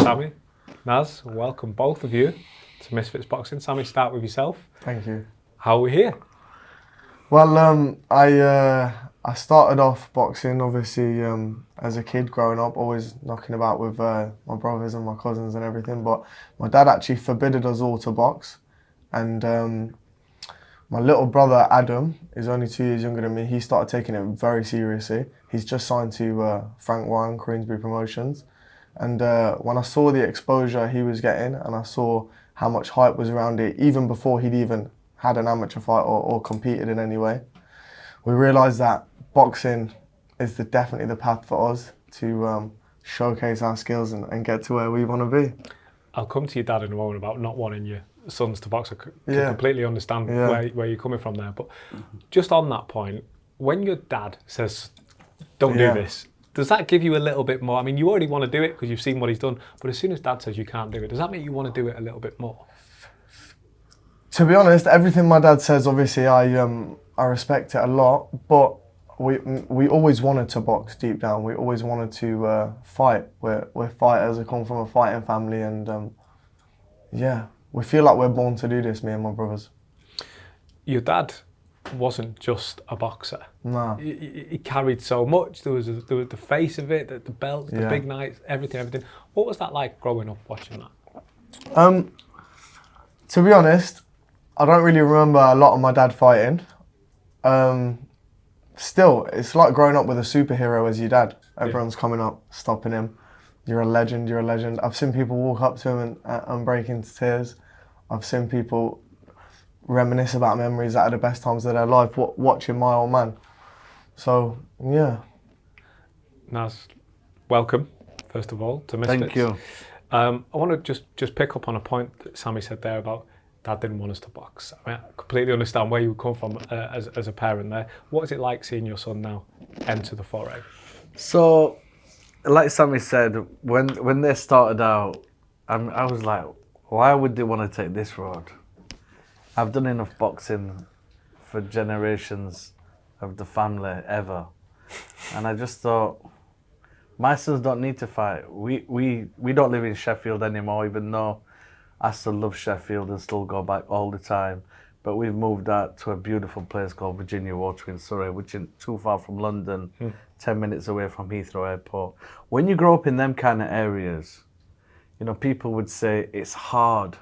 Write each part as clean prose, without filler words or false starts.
Sami, Naz, welcome both of you to Misfits Boxing. Sami, start with yourself. Thank you. How are we here? Well, I started off boxing obviously as a kid growing up, always knocking about with my brothers and my cousins and everything. But my dad actually forbidden us all to box, and my little brother Adam is only 2 years younger than me. He started taking it very seriously. He's just signed to Frank Warren, Queensbury Promotions. And when I saw the exposure he was getting and I saw how much hype was around it, even before he'd even had an amateur fight or competed in any way, we realised that boxing is definitely the path for us to showcase our skills and get to where we want to be. I'll come to your dad in a moment about not wanting your sons to box. I can completely understand where you're coming from there. But just on that point, when your dad says, don't do this, does that give you a little bit more? I mean, you already want to do it because you've seen what he's done, but as soon as dad says you can't do it, does that make you want to do it a little bit more? To be honest, everything my dad says, obviously, I respect it a lot, but we always wanted to box deep down. We always wanted to fight. We're fighters. We come from a fighting family, and we feel like we're born to do this, me and my brothers. Your dad wasn't just a boxer. No. He carried so much. There was the face of it, the belts, the big nights, everything. What was that like growing up watching that? To be honest, I don't really remember a lot of my dad fighting. Still, it's like growing up with a superhero as your dad. Everyone's coming up, stopping him. You're a legend, you're a legend. I've seen people walk up to him and break into tears. I've seen people reminisce about memories that are the best times of their life watching my old man. So, yeah. Naz, welcome, first of all, to Misfits. Thank you. I want to just pick up on a point that Sami said there about dad didn't want us to box. I mean, I completely understand where you come from as a parent there. What is it like seeing your son now enter the foray? So, like Sami said, when they started out, I was like, why would they want to take this road? I've done enough boxing for generations of the family ever. And I just thought, my sons don't need to fight. We don't live in Sheffield anymore, even though I still love Sheffield and still go back all the time. But we've moved out to a beautiful place called Virginia Water in Surrey, which isn't too far from London, 10 minutes away from Heathrow Airport. When you grow up in them kind of areas, you know, people would say it's hard,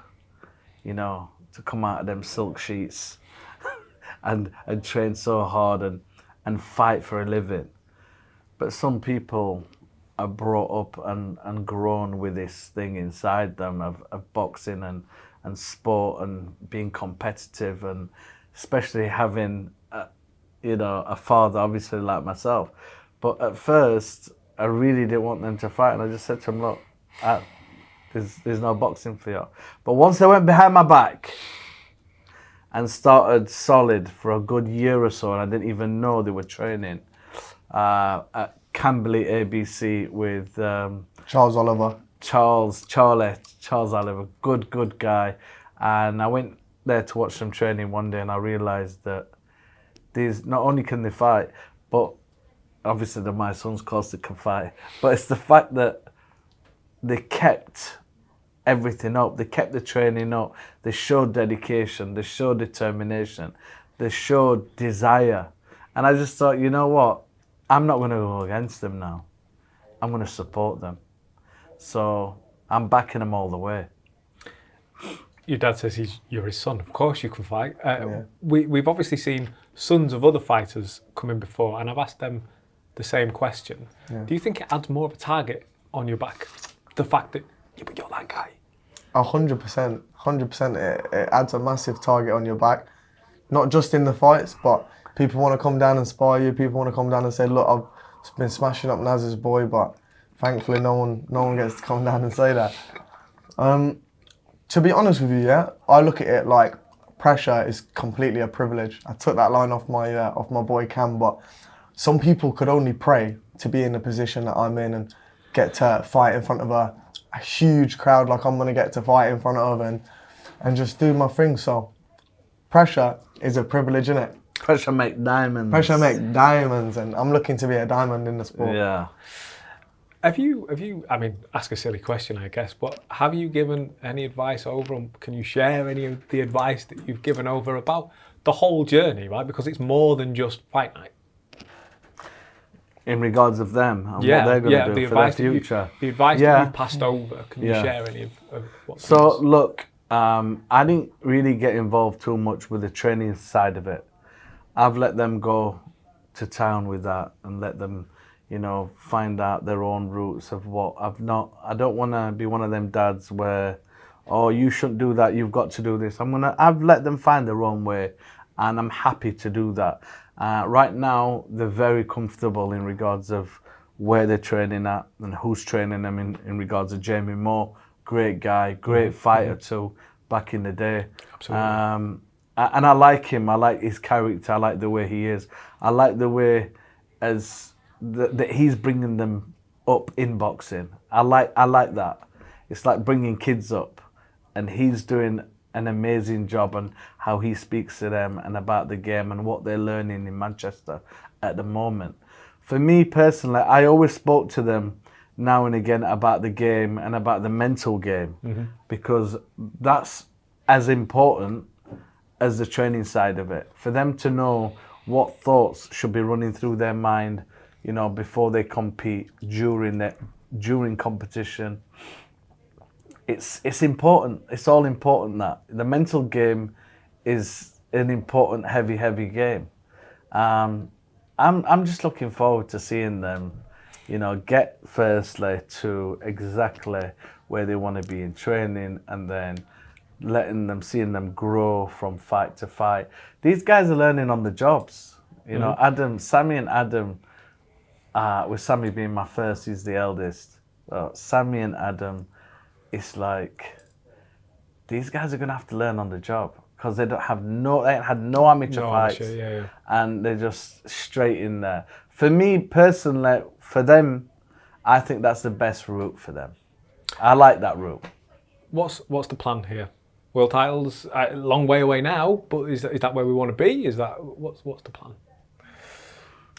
you know, to come out of them silk sheets and train so hard and fight for a living. But some people are brought up and grown with this thing inside them of boxing and sport and being competitive, and especially having a father obviously like myself. But at first I really didn't want them to fight, and I just said to them, look, there's no boxing for you. But once they went behind my back and started solid for a good year or so, and I didn't even know they were training at Camberley ABC with Charles Oliver. Charles Oliver, good guy. And I went there to watch them training one day, and I realised that these, not only can they fight, but obviously they're my sons, of course they can fight, but it's the fact that they kept everything up. They kept the training up. They showed dedication. They showed determination. They showed desire. And I just thought, you know what? I'm not going to go against them now. I'm going to support them. So I'm backing them all the way. Your dad says you're his son. Of course you can fight. We've obviously seen sons of other fighters come in before, and I've asked them the same question. Do you think it adds more of a target on your back? The fact that you're that guy. 100%. 100%. It adds a massive target on your back. Not just in the fights, but people want to come down and spar you. People want to come down and say, look, I've been smashing up Naz's boy, but thankfully no one gets to come down and say that. To be honest with you, I look at it like pressure is completely a privilege. I took that line off my boy Cam, but some people could only pray to be in the position that I'm in and get to fight in front of a huge crowd like I'm going to get to fight in front of and just do my thing. So pressure is a privilege, isn't it? Pressure make diamonds. Pressure make diamonds, and I'm looking to be a diamond in the sport. Yeah. Have you? I mean, ask a silly question, I guess, but have you given any advice over? And can you share any of the advice that you've given over about the whole journey, right? Because it's more than just fight night. In regards of them and what they're going to do for their future. The advice that you've passed over. Can you share any of what? So look, I didn't really get involved too much with the training side of it. I've let them go to town with that and let them, you know, find out their own routes of what I don't want to be one of them dads where, oh, you shouldn't do that, you've got to do this. I've let them find their own way, and I'm happy to do that. Right now, they're very comfortable in regards of where they're training at and who's training them in regards of Jamie Moore. Great guy, great fighter too, back in the day. Absolutely. And I like him. I like his character. I like the way he is. I like the way that he's bringing them up in boxing. I like that. It's like bringing kids up, and he's doing an amazing job on how he speaks to them and about the game and what they're learning in Manchester at the moment. For me personally, I always spoke to them now and again about the game and about the mental game, because that's as important as the training side of it. For them to know what thoughts should be running through their mind, you know, before they compete, during competition. It's important. It's all important that the mental game is an important, heavy game. I'm just looking forward to seeing them, you know, get firstly to exactly where they want to be in training, and then seeing them grow from fight to fight. These guys are learning on the jobs. You know, Sami and Adam, with Sami being my first, he's the eldest. Sami and Adam, it's like these guys are gonna have to learn on the job because they ain't had no amateur fights, and they're just straight in there. For me personally, for them, I think that's the best route for them. I like that route. What's the plan here? World titles, a long way away now, but is that where we want to be? Is that what's the plan?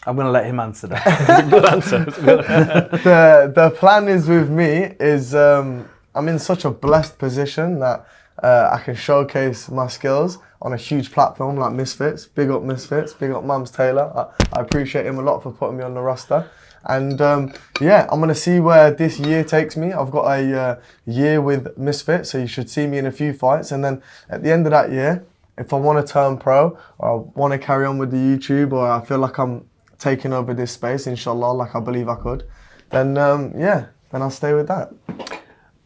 I'm going to let him answer that. Good answer. The plan is with me is I'm in such a blessed position that I can showcase my skills on a huge platform like Misfits. Big up Misfits, big up Mums Taylor. I appreciate him a lot for putting me on the roster. And I'm going to see where this year takes me. I've got a year with Misfits, so you should see me in a few fights. And then at the end of that year, if I want to turn pro, or I want to carry on with the YouTube, or I feel like I'm taking over this space, inshallah, like I believe I could, then then I'll stay with that.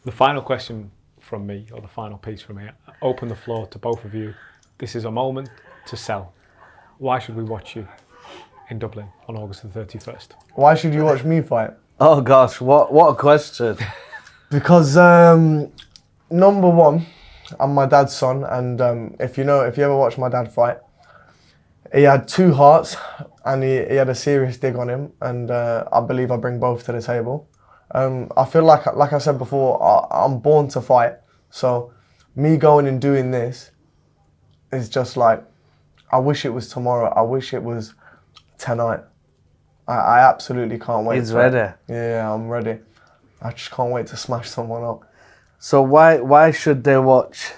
The final question from me, or the final piece from me, I open the floor to both of you. This is a moment to sell. Why should we watch you in Dublin on August the 31st? Why should you watch me fight? Oh gosh, what a question. Because number one, I'm my dad's son, and if you ever watch my dad fight, he had two hearts, and he had a serious dig on him, and I believe I bring both to the table. I feel like I said before, I'm born to fight, so me going and doing this is just like, I wish it was tomorrow. I wish it was tonight. I absolutely can't wait. He's ready. Yeah, I'm ready. I just can't wait to smash someone up. So why should they watch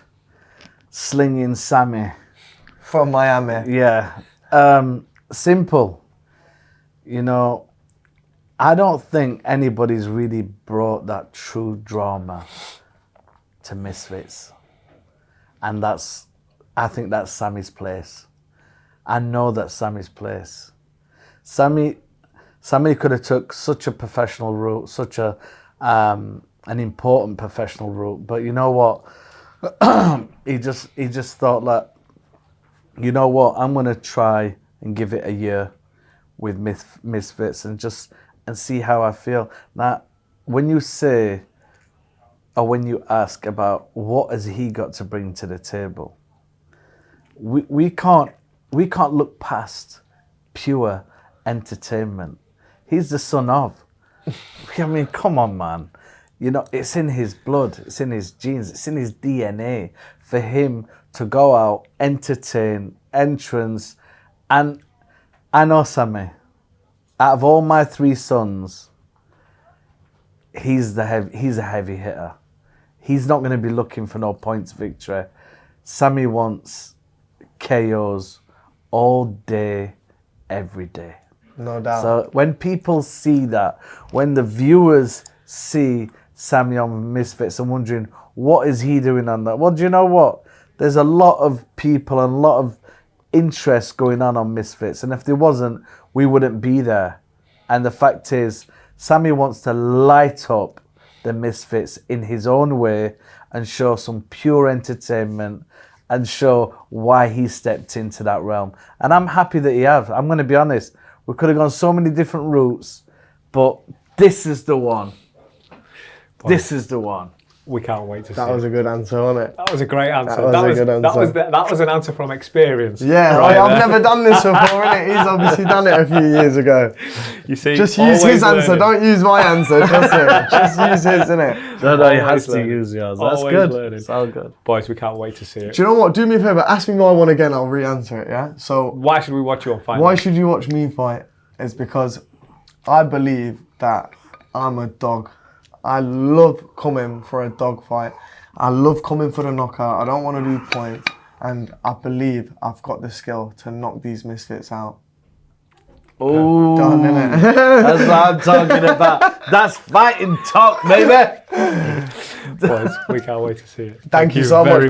Slinging Sami? From Miami. Yeah. Simple. You know, I don't think anybody's really brought that true drama to Misfits. And I think that's Sami's place. I know that's Sami's place. Sami could have took such a professional route, such an important professional route, but you know what? he just thought like, you know what? I'm gonna try and give it a year with Misfits and see how I feel. Now, when you say or when you ask about what has he got to bring to the table, we can't look past pure entertainment. He's the son of. I mean, come on, man. You know, it's in his blood, it's in his genes, it's in his DNA for him to go out, entertain, entrance. And I know Sami, out of all my three sons, he's a heavy hitter. He's not going to be looking for no points victory. Sami wants KOs all day, every day. No doubt. So when people see that, when the viewers see Sami on Misfits and wondering, what is he doing on that? Well, do you know what? There's a lot of people and a lot of interest going on Misfits. And if there wasn't, we wouldn't be there. And the fact is, Sami wants to light up the Misfits in his own way and show some pure entertainment and show why he stepped into that realm. And I'm happy that he have. I'm going to be honest. We could have gone so many different routes, but this is the one. This is the one. We can't wait to see That was it. a good answer, wasn't it? That was a great answer. That was a good answer. That was an answer from experience. Yeah, right I've there. never done this before, innit? He's obviously done it a few years ago. You see, Just use always his answer, learning. don't use my answer, trust it. Just use his, innit? No, he Always has to learning. use yours. That's Always good. learning. It's all good. Boys, we can't wait to see it. Do you know what? Do me a favour, ask me my one again, I'll re-answer it, yeah? So, Why should we watch you on Fight why Night? should you watch me fight? Is because I believe that I'm a dog. I love coming for a dog fight. I love coming for the knockout. I don't want to do points. And I believe I've got the skill to knock these Misfits out. Oh, Done, innit? that's what I'm talking about. That's fighting talk, baby. Boys, we can't wait to see it. Thank you so very much.